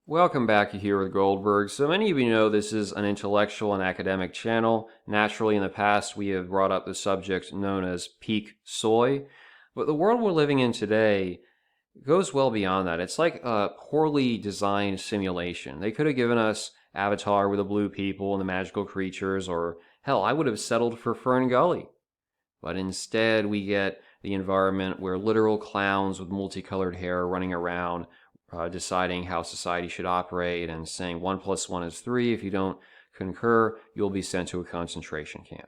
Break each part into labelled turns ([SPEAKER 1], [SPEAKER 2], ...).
[SPEAKER 1] Welcome back here with Goldberg. So many of you know this is an intellectual and academic channel. Naturally, in the past, we have brought up the subject known as peak soy. But the world we're living in today goes well beyond that. It's like a poorly designed simulation. They could have given us Avatar with the blue people and the magical creatures, or hell, I would have settled for Fern Gully. But instead, we get the environment where literal clowns with multicolored hair are running around deciding how society should operate and saying 1 plus 1 is 3. If you don't concur, you'll be sent to a concentration camp.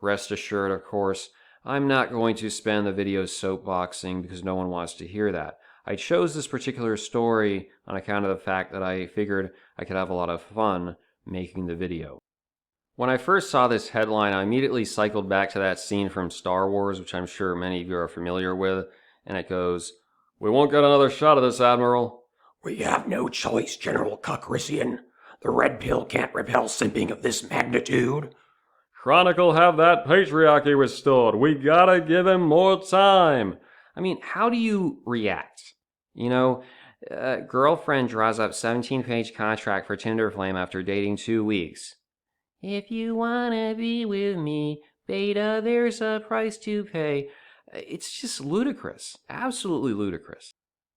[SPEAKER 1] Rest assured, of course, I'm not going to spend the video soapboxing because no one wants to hear that. I chose this particular story on account of the fact that I figured I could have a lot of fun making the video. When I first saw this headline, I immediately cycled back to that scene from Star Wars, which I'm sure many of you are familiar with, and it goes, "We won't get another shot of this, Admiral."
[SPEAKER 2] "We have no choice, General Cuckrisian. The red pill can't repel simping of this magnitude."
[SPEAKER 1] "Chronicle have that patriarchy restored. We gotta give him more time." I mean, how do you react? Girlfriend draws up 17-page contract for Tinder Flame after dating 2 weeks. If you wanna be with me, beta, there's a price to pay. It's just ludicrous. Absolutely ludicrous.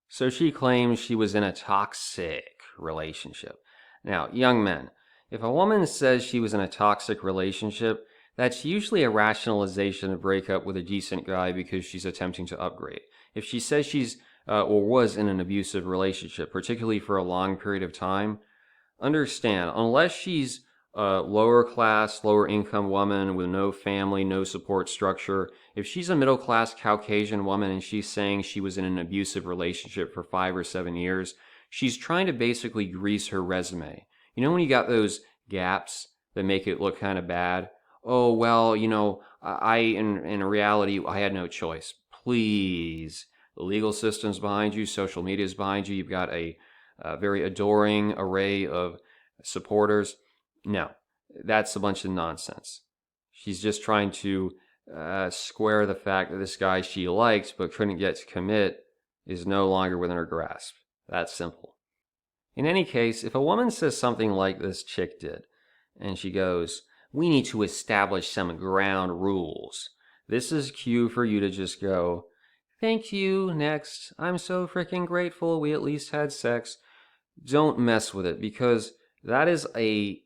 [SPEAKER 1] So she claims she was in a toxic relationship. Now, young men, if a woman says she was in a toxic relationship, that's usually a rationalization to break up with a decent guy because she's attempting to upgrade. If she says she's or was in an abusive relationship, particularly for a long period of time, understand, unless she's a lower class, lower income woman with no family, no support structure, if she's a middle class Caucasian woman and she's saying she was in an abusive relationship for 5 or 7 years, she's trying to basically grease her resume. You know when you got those gaps that make it look kind of bad? Oh, well, in reality, I had no choice. Please. The legal system's behind you. Social media's behind you. You've got a very adoring array of supporters. No, that's a bunch of nonsense. She's just trying to square the fact that this guy she liked but couldn't get to commit is no longer within her grasp. That's simple. In any case, if a woman says something like this chick did, and she goes, "We need to establish some ground rules," this is cue for you to just go, "Thank you, next. I'm so freaking grateful we at least had sex." Don't mess with it, because that is a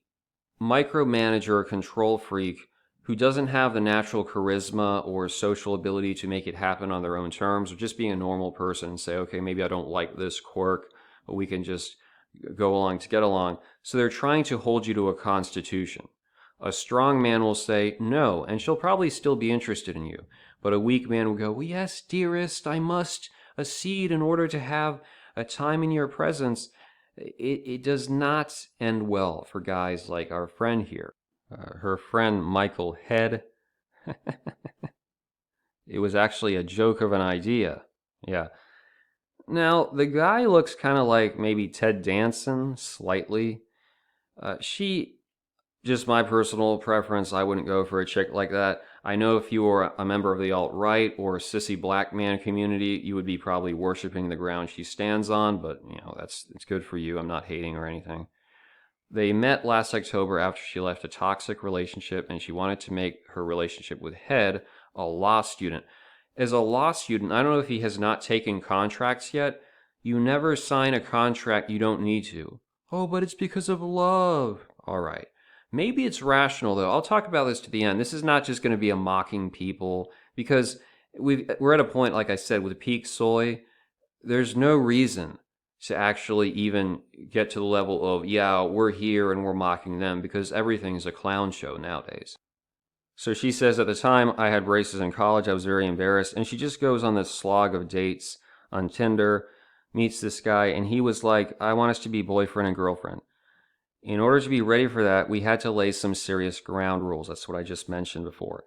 [SPEAKER 1] micromanager or control freak who doesn't have the natural charisma or social ability to make it happen on their own terms, or just being a normal person and say, okay, maybe I don't like this quirk, but we can just go along to get along. So they're trying to hold you to a constitution. A strong man will say no, and she'll probably still be interested in you. But a weak man will go, "Well, yes, dearest, I must accede in order to have a time in your presence." It does not end well for guys like our friend here. Her friend Michael Head. It was actually a joke of an idea. Yeah. Now, the guy looks kind of like maybe Ted Danson, slightly. Just my personal preference, I wouldn't go for a chick like that. I know if you were a member of the alt-right or sissy black man community, you would be probably worshiping the ground she stands on, but, it's good for you. I'm not hating or anything. They met last October after she left a toxic relationship, and she wanted to make her relationship with Head a law student. As a law student, I don't know if he has not taken contracts yet. You never sign a contract you don't need to. Oh, but it's because of love. All right. Maybe it's rational, though. I'll talk about this to the end. This is not just going to be a mocking people, because we're at a point, like I said, with peak soy, there's no reason to actually even get to the level of, yeah, we're here and we're mocking them, because everything's a clown show nowadays. So she says, at the time I had braces in college, I was very embarrassed, and she just goes on this slog of dates on Tinder, meets this guy, and he was like, "I want us to be boyfriend and girlfriend." In order to be ready for that, we had to lay some serious ground rules. That's what I just mentioned before.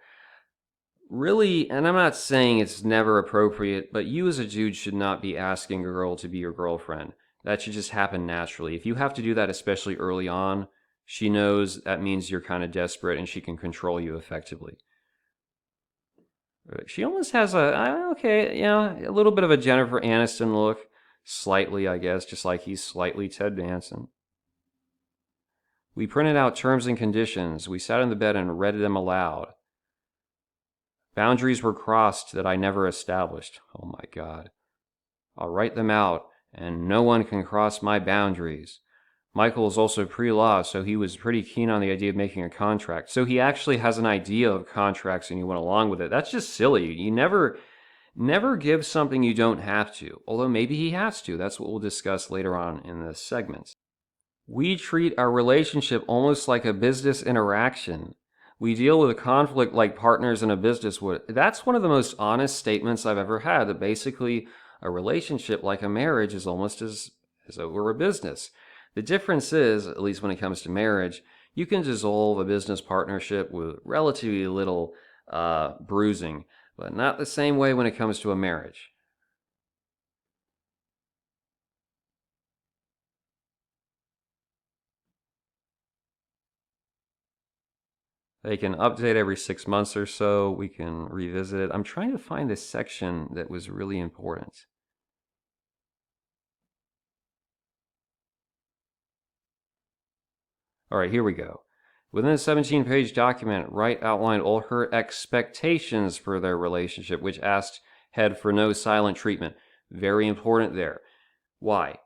[SPEAKER 1] Really, and I'm not saying it's never appropriate, but you as a dude should not be asking a girl to be your girlfriend. That should just happen naturally. If you have to do that, especially early on, she knows that means you're kind of desperate and she can control you effectively. She almost has a little bit of a Jennifer Aniston look. Slightly, I guess, just like he's slightly Ted Danson. We printed out terms and conditions. We sat in the bed and read them aloud. Boundaries were crossed that I never established. Oh my God. I'll write them out, and no one can cross my boundaries. Michael is also pre-law, so he was pretty keen on the idea of making a contract. So he actually has an idea of contracts and he went along with it. That's just silly. You never give something you don't have to, although maybe he has to. That's what we'll discuss later on in this segment. We treat our relationship almost like a business interaction. We deal with a conflict like partners in a business would. That's one of the most honest statements I've ever had, that basically a relationship like a marriage is almost as though we're a business. The difference is, at least when it comes to marriage, you can dissolve a business partnership with relatively little bruising, but not the same way when it comes to a marriage. They can update every 6 months or so. We can revisit it. I'm trying to find this section that was really important. All right, here we go. Within a 17-page document, Wright outlined all her expectations for their relationship, which asked Head for no silent treatment. Very important there. Why?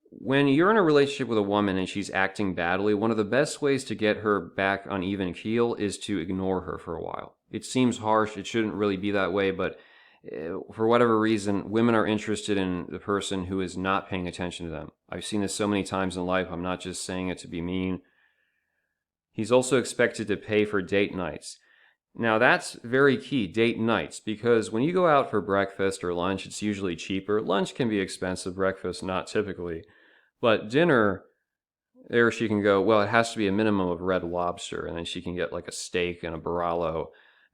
[SPEAKER 1] When you're in a relationship with a woman and she's acting badly, one of the best ways to get her back on even keel is to ignore her for a while. It seems harsh. It shouldn't really be that way, but for whatever reason, women are interested in the person who is not paying attention to them. I've seen this so many times in life. I'm not just saying it to be mean. He's also expected to pay for date nights. Now that's very key, date nights, because when you go out for breakfast or lunch, it's usually cheaper. Lunch can be expensive, breakfast not typically. But dinner, there she can go, well, it has to be a minimum of Red Lobster, and then she can get like a steak and a Barolo.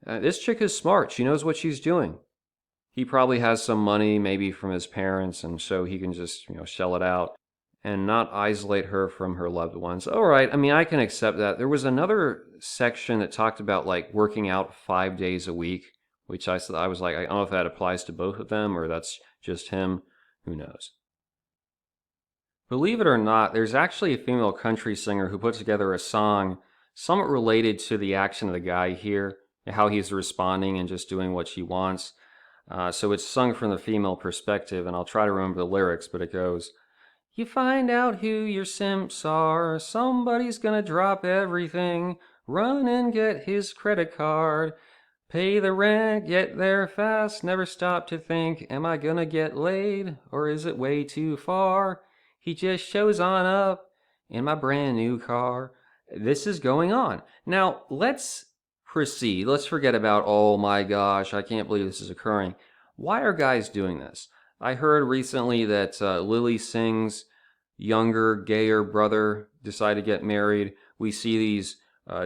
[SPEAKER 1] This chick is smart. She knows what she's doing. He probably has some money, maybe from his parents, and so he can just, shell it out and not isolate her from her loved ones. All right, I mean, I can accept that. There was another section that talked about like working out 5 days a week, which I was like, I don't know if that applies to both of them or that's just him. Who knows? Believe it or not, there's actually a female country singer who put together a song somewhat related to the action of the guy here, how he's responding and just doing what she wants. So it's sung from the female perspective, and I'll try to remember the lyrics, but it goes, you find out who your simps are, somebody's gonna drop everything, run and get his credit card, pay the rent, get there fast, never stop to think, am I gonna get laid, or is it way too far? He just shows on up in my brand new car. This is going on. Now, let's proceed. Let's forget about, oh my gosh, I can't believe this is occurring. Why are guys doing this? I heard recently that Lily Singh's younger, gayer brother decided to get married. We see these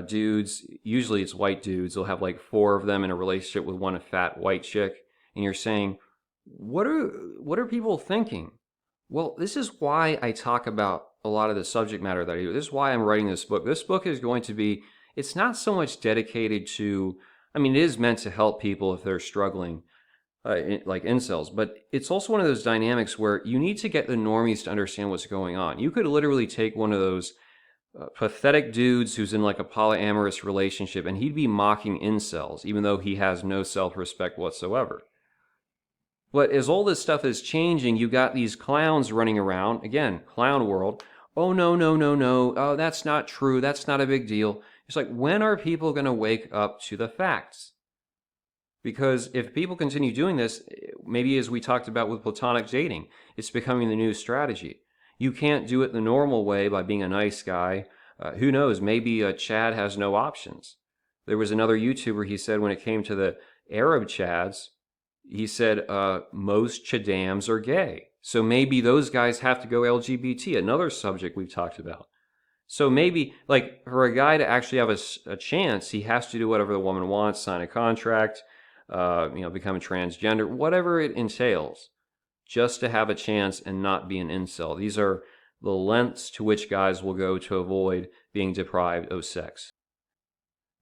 [SPEAKER 1] dudes, usually it's white dudes, they'll have like 4 of them in a relationship with one fat white chick, and you're saying, what are people thinking? Well, this is why I talk about a lot of the subject matter that I do. This is why I'm writing this book. This book is going to be, it's not so much dedicated to, I mean, it is meant to help people if they're struggling, like incels, but it's also one of those dynamics where you need to get the normies to understand what's going on. You could literally take one of those pathetic dudes who's in like a polyamorous relationship and he'd be mocking incels, even though he has no self-respect whatsoever. But as all this stuff is changing, you got these clowns running around, again, clown world. Oh, no, no, no, no. Oh, that's not true. That's not a big deal. It's like, when are people going to wake up to the facts? Because if people continue doing this, maybe as we talked about with platonic dating, it's becoming the new strategy. You can't do it the normal way by being a nice guy. Who knows? Maybe Chad has no options. There was another YouTuber, he said, when it came to the Arab Chads, he said most Chadams are gay. So maybe those guys have to go LGBT, another subject we've talked about. So maybe, like, for a guy to actually have a chance, he has to do whatever the woman wants, sign a contract, become a transgender, whatever it entails, just to have a chance and not be an incel. These are the lengths to which guys will go to avoid being deprived of sex.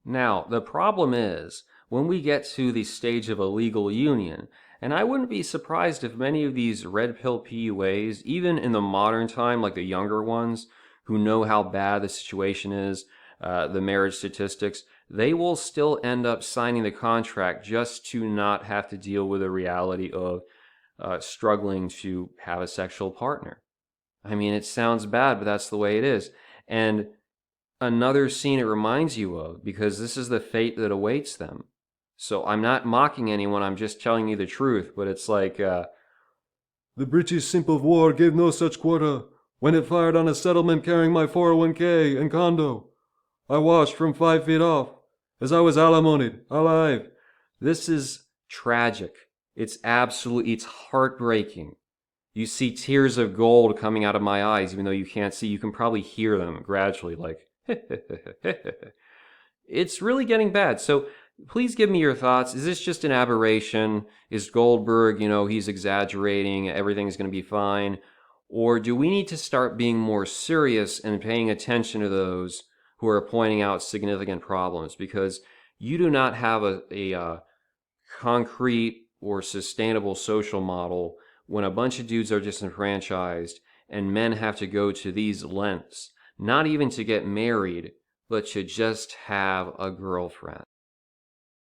[SPEAKER 1] Now, the problem is, when we get to the stage of a legal union, And I wouldn't be surprised if many of these red pill PUAs, even in the modern time, like the younger ones who know how bad the situation is, the marriage statistics, they will still end up signing the contract just to not have to deal with the reality of struggling to have a sexual partner. I mean, it sounds bad, but that's the way it is. And another scene it reminds you of, because this is the fate that awaits them. So I'm not mocking anyone, I'm just telling you the truth, but it's like, the British Simp of War gave no such quarter when it fired on a settlement carrying my 401k and condo. I watched from 5 feet off as I was alimonied, alive. This is tragic. It's heartbreaking. You see tears of gold coming out of my eyes, even though you can't see. You can probably hear them gradually, like, it's really getting bad. So please give me your thoughts. Is this just an aberration? Is Goldberg, he's exaggerating, everything's going to be fine? Or do we need to start being more serious and paying attention to those who are pointing out significant problems? Because you do not have a concrete or sustainable social model when a bunch of dudes are disenfranchised and men have to go to these lengths, not even to get married, but to just have a girlfriend.